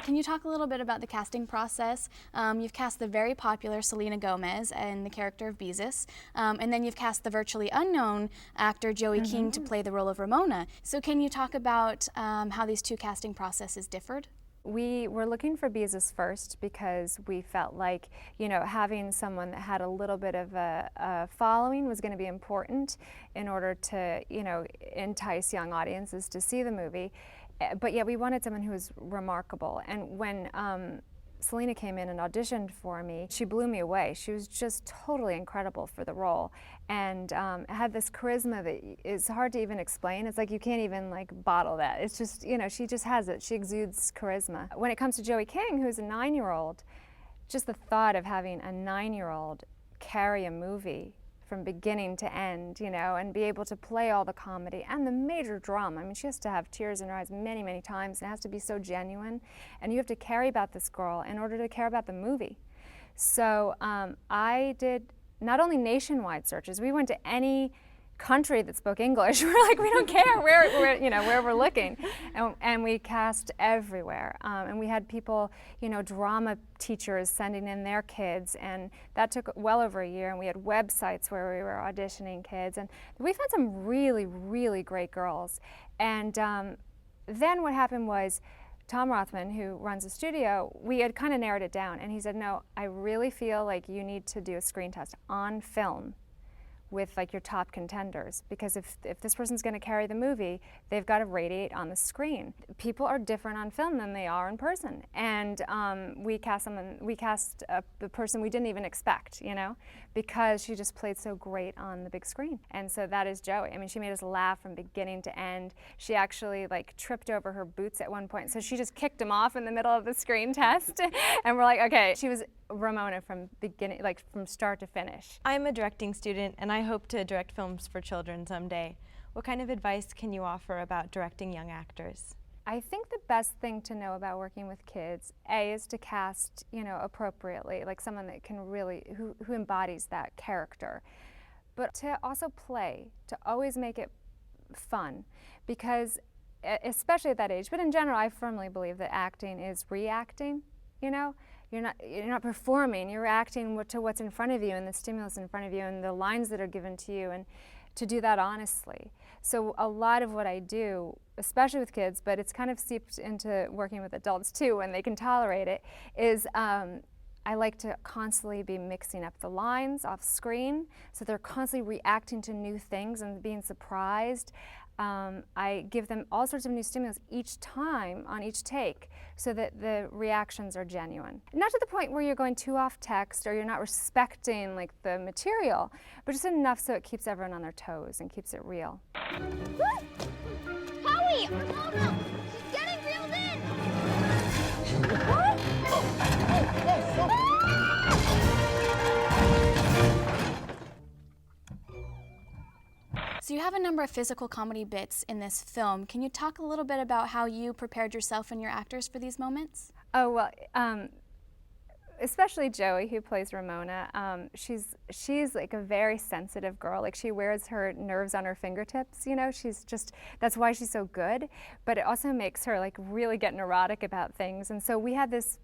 Can you talk a little bit about the casting process? You've cast the very popular Selena Gomez in the character of Beezus, and then you've cast the virtually unknown actor Joey King to play the role of Ramona. So can you talk about how these two casting processes differed? We were looking for Beezus first because we felt like, having someone that had a little bit of a following was going to be important in order to, entice young audiences to see the movie. But yeah, we wanted someone who was remarkable. And when Selena came in and auditioned for me, she blew me away. She was just totally incredible for the role, and had this charisma that is hard to even explain. It's like you can't even bottle that. It's just, she just has it. She exudes charisma. When it comes to Joey King, who's a 9-year-old, just the thought of having a 9-year-old carry a movie from beginning to end, and be able to play all the comedy and the major drama. I mean, she has to have tears in her eyes many, many times, and it has to be so genuine. And you have to care about this girl in order to care about the movie. So I did not only nationwide searches, we went to any country that spoke English. We're like, we don't care where we're looking, and we cast everywhere. And we had people, drama teachers sending in their kids, and that took well over a year. And we had websites where we were auditioning kids, and we found some really, really great girls. And then what happened was, Tom Rothman, who runs the studio, we had kind of narrowed it down, and he said, no, I really feel like you need to do a screen test on film with your top contenders, because if this person's going to carry the movie, they've got to radiate on the screen. People are different on film than they are in person, and we cast the person we didn't even expect, because she just played so great on the big screen. And so that is Joey. I mean, she made us laugh from beginning to end. She actually tripped over her boots at one point, so she just kicked them off in the middle of the screen test, and we're like, okay. She was Ramona from beginning, from start to finish. I'm a directing student, and I hope to direct films for children someday. What kind of advice can you offer about directing young actors? I think the best thing to know about working with kids, is to cast, appropriately, someone that can really, who embodies that character. But to also play, to always make it fun, because especially at that age, but in general, I firmly believe that acting is reacting, You're not performing, you're reacting to what's in front of you and the stimulus in front of you and the lines that are given to you, and to do that honestly. So a lot of what I do, especially with kids, but it's kind of seeped into working with adults too when they can tolerate it, is I like to constantly be mixing up the lines off screen, so they're constantly reacting to new things and being surprised. I give them all sorts of new stimulus each time on each take, so that the reactions are genuine. Not to the point where you're going too off text or you're not respecting the material, but just enough so it keeps everyone on their toes and keeps it real. Howie! Oh no! She's getting reeled in! What? So you have a number of physical comedy bits in this film. Can you talk a little bit about how you prepared yourself and your actors for these moments? Oh, well, especially Joey, who plays Ramona, she's a very sensitive girl. She wears her nerves on her fingertips, that's why she's so good. But it also makes her really get neurotic about things. And so we had this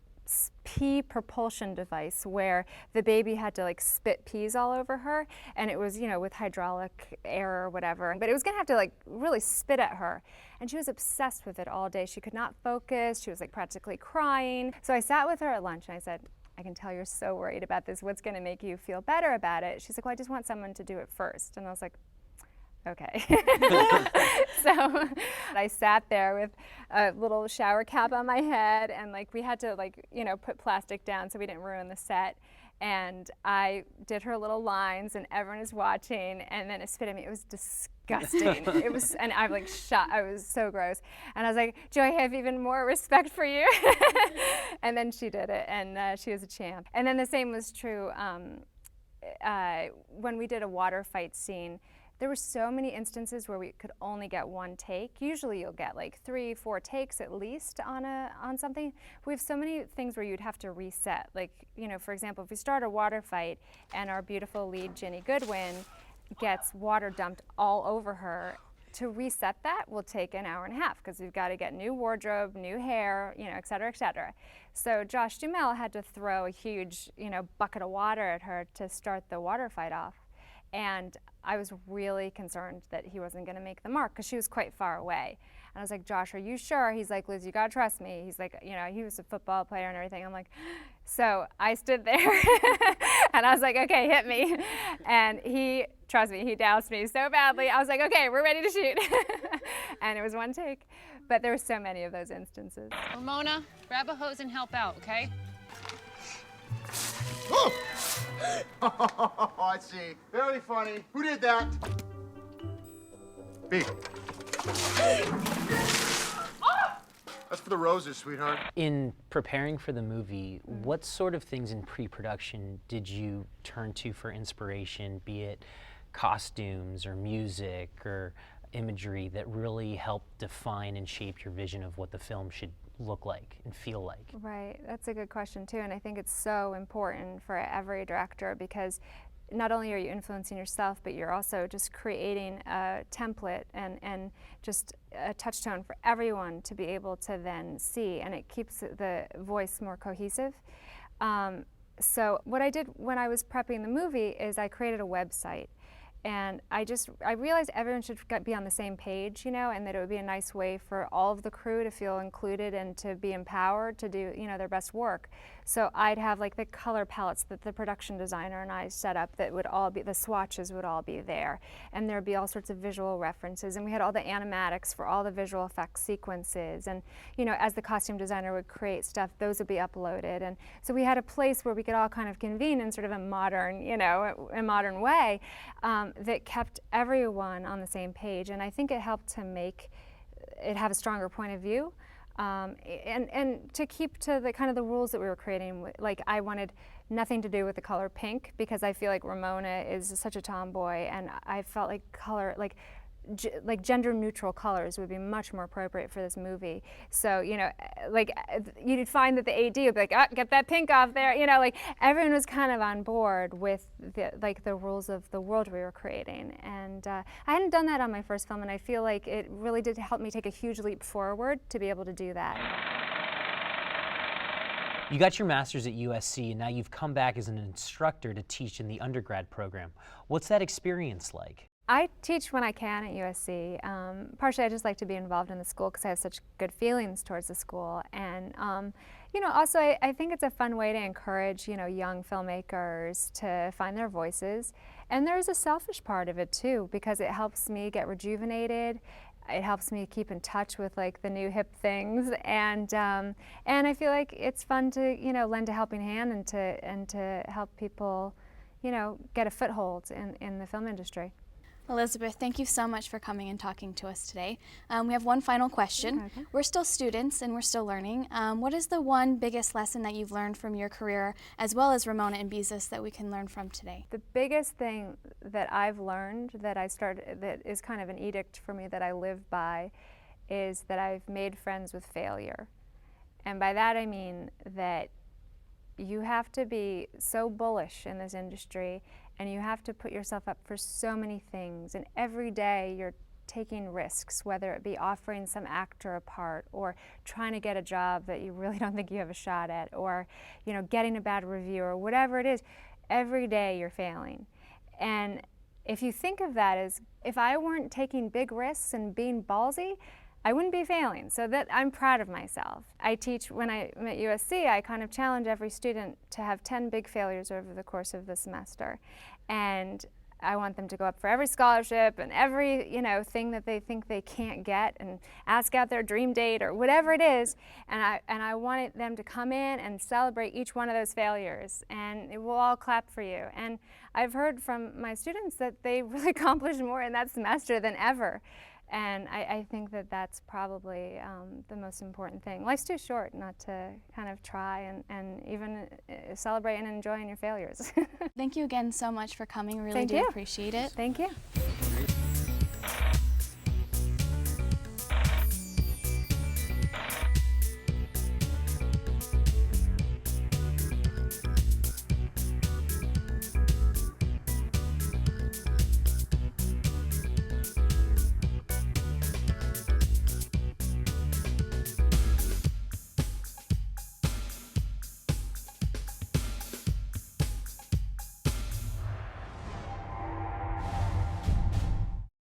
pea propulsion device where the baby had to spit peas all over her, and it was with hydraulic air or whatever, but it was gonna have to really spit at her, and she was obsessed with it all day. She could not focus. She was practically crying. So I sat with her at lunch and I said, I can tell you're so worried about this. What's gonna make you feel better about it? She's like, well, I just want someone to do it first. And I was like, okay. So I sat there with a little shower cap on my head, and we had to put plastic down so we didn't ruin the set. And I did her little lines, and everyone is watching, and then it spit at me. It was disgusting. It was, and I'm shot. I was so gross. And I was like, Joy, I have even more respect for you. And then she did it, and she was a champ. And then the same was true when we did a water fight scene. There were so many instances where we could only get one take. Usually you'll get 3-4 takes at least on something. We have so many things where you'd have to reset. For example, if we start a water fight and our beautiful lead, Ginny Goodwin, gets water dumped all over her, to reset that will take an hour and a half because we've got to get new wardrobe, new hair, you know, et cetera, et cetera. So Josh Duhamel had to throw a huge, you know, bucket of water at her to start the water fight off. And I was really concerned that he wasn't going to make the mark because she was quite far away. And I was like, Josh, are you sure? He's like, Liz, you got to trust me. He's like, you know, he was a football player and everything. I'm like, so I stood there and I was like, okay, hit me. And he, trust me, he doused me so badly. I was like, okay, we're ready to shoot. And it was one take. But there were so many of those instances. Ramona, grab a hose and help out, okay? Oh, I see. Very funny. Who did that? B. That's for the roses, sweetheart. In preparing for the movie, what sort of things in pre-production did you turn to for inspiration, be it costumes or music or imagery that really helped define and shape your vision of what the film should look like and feel like? Right, that's a good question too, and I think it's so important for every director because not only are you influencing yourself, but you're also just creating a template and just a touchstone for everyone to be able to then see, and it keeps the voice more cohesive. So what I did when I was prepping the movie is I created a website. And I realized everyone should be on the same page, you know, and that it would be a nice way for all of the crew to feel included and to be empowered to do, you know, their best work. So I'd have like the color palettes that the production designer and I set up that would all be, the swatches would all be there. And there'd be all sorts of visual references. And we had all the animatics for all the visual effects sequences. And, you know, as the costume designer would create stuff, those would be uploaded. And so we had a place where we could all kind of convene in sort of a modern, you know, a modern way. That kept everyone on the same page, and I think it helped to make it have a stronger point of view, and to keep to the kind of the rules that we were creating. Like I wanted nothing to do with the color pink because I feel like Ramona is such a tomboy, and I felt like color, like gender neutral colors would be much more appropriate for this movie. So, you know, like you'd find that the AD would be like, oh, get that pink off there. You know, like everyone was kind of on board with the rules of the world we were creating. And I hadn't done that on my first film, and I feel like it really did help me take a huge leap forward to be able to do that. You got your master's at USC, and now you've come back as an instructor to teach in the undergrad program. What's that experience like? I teach when I can at USC. Partially I just like to be involved in the school because I have such good feelings towards the school. And you know, also I think it's a fun way to encourage, you know, young filmmakers to find their voices. And there's a selfish part of it too, because it helps me get rejuvenated. It helps me keep in touch with like the new hip things, and I feel like it's fun to, you know, lend a helping hand and to help people, you know, get a foothold in the film industry. Elizabeth, thank you so much for coming and talking to us today. We have one final question. Okay. We're still students and we're still learning. What is the one biggest lesson that you've learned from your career, as well as Ramona and Beezus, that we can learn from today? The biggest thing that I've learned that is kind of an edict for me that I live by is that I've made friends with failure. And by that I mean that you have to be so bullish in this industry, and you have to put yourself up for so many things, and every day you're taking risks, whether it be offering some actor a part or trying to get a job that you really don't think you have a shot at, or, you know, getting a bad review or whatever it is. Every day you're failing. And if you think of that as, if I weren't taking big risks and being ballsy, I wouldn't be failing. So that I'm proud of myself. I teach, when I'm at USC, I kind of challenge every student to have 10 big failures over the course of the semester. And I want them to go up for every scholarship and every, you know, thing that they think they can't get, and ask out their dream date or whatever it is. And I want them to come in and celebrate each one of those failures, and it will all clap for you. And I've heard from my students that they really accomplished more in that semester than ever. And I think that that's probably the most important thing. Life's too short not to kind of try and even celebrate and enjoy in your failures. Thank you again so much for coming. Really Thank do you. appreciate it. Thank you.